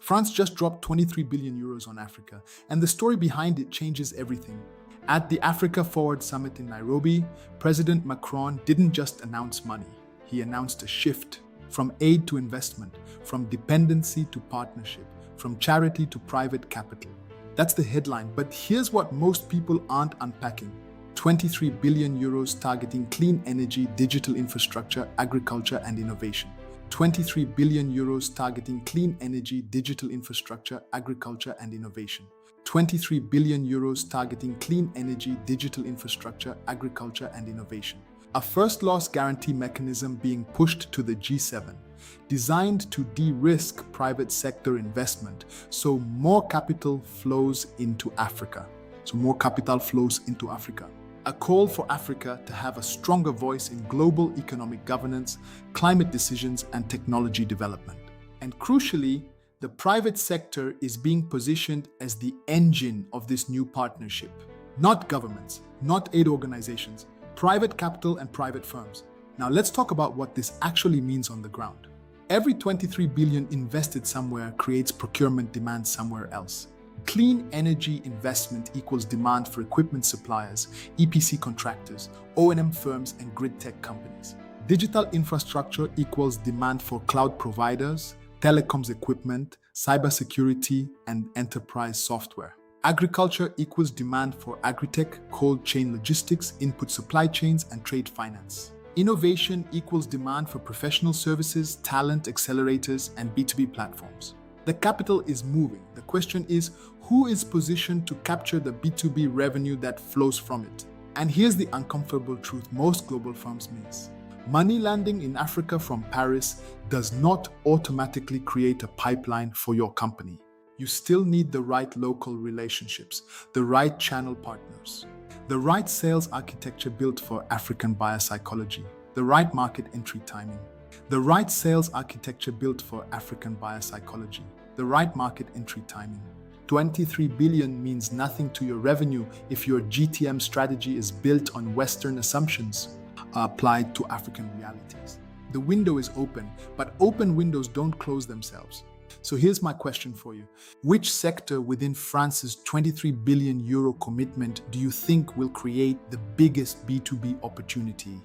France just dropped 23 billion euros on Africa, and the story behind it changes everything. At the Africa Forward Summit in Nairobi, President Macron didn't just announce money, he announced a shift from aid to investment, from dependency to partnership, from charity to private capital. That's the headline, but here's what most people aren't unpacking. 23 billion euros targeting clean energy, digital infrastructure, agriculture, and innovation. 23 billion euros targeting clean energy, digital infrastructure, agriculture, and innovation. 23 billion euros targeting clean energy, digital infrastructure, agriculture, and innovation. A first loss guarantee mechanism being pushed to the G7, designed to de-risk private sector investment so more capital flows into Africa. A call for Africa to have a stronger voice in global economic governance, climate decisions, and technology development. And crucially, the private sector is being positioned as the engine of this new partnership. Not governments, not aid organizations, private capital and private firms. Now let's talk about what this actually means on the ground. Every 23 billion invested somewhere creates procurement demand somewhere else. Clean energy investment equals demand for equipment suppliers, EPC contractors, O&M firms, and grid tech companies. Digital infrastructure equals demand for cloud providers, telecoms equipment, cybersecurity, and enterprise software. Agriculture equals demand for agritech, cold chain logistics, input supply chains, and trade finance. Innovation equals demand for professional services, talent accelerators, and B2B platforms. The capital is moving. The question is, who is positioned to capture the B2B revenue that flows from it? And here's the uncomfortable truth most global firms miss. Money landing in Africa from Paris does not automatically create a pipeline for your company. You still need the right local relationships, the right channel partners, the right sales architecture built for African buyer psychology, the right market entry timing, the right sales architecture built for African buyer psychology, the right market entry timing. 23 billion means nothing to your revenue if your GTM strategy is built on Western assumptions applied to African realities. The window is open, but open windows don't close themselves. So here's my question for you. Which sector within France's 23 billion euro commitment do you think will create the biggest B2B opportunity?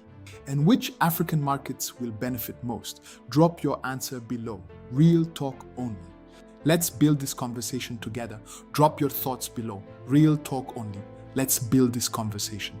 And which African markets will benefit most? Drop your answer below. Real talk only. Let's build this conversation together. Drop your thoughts below. Real talk only. Let's build this conversation.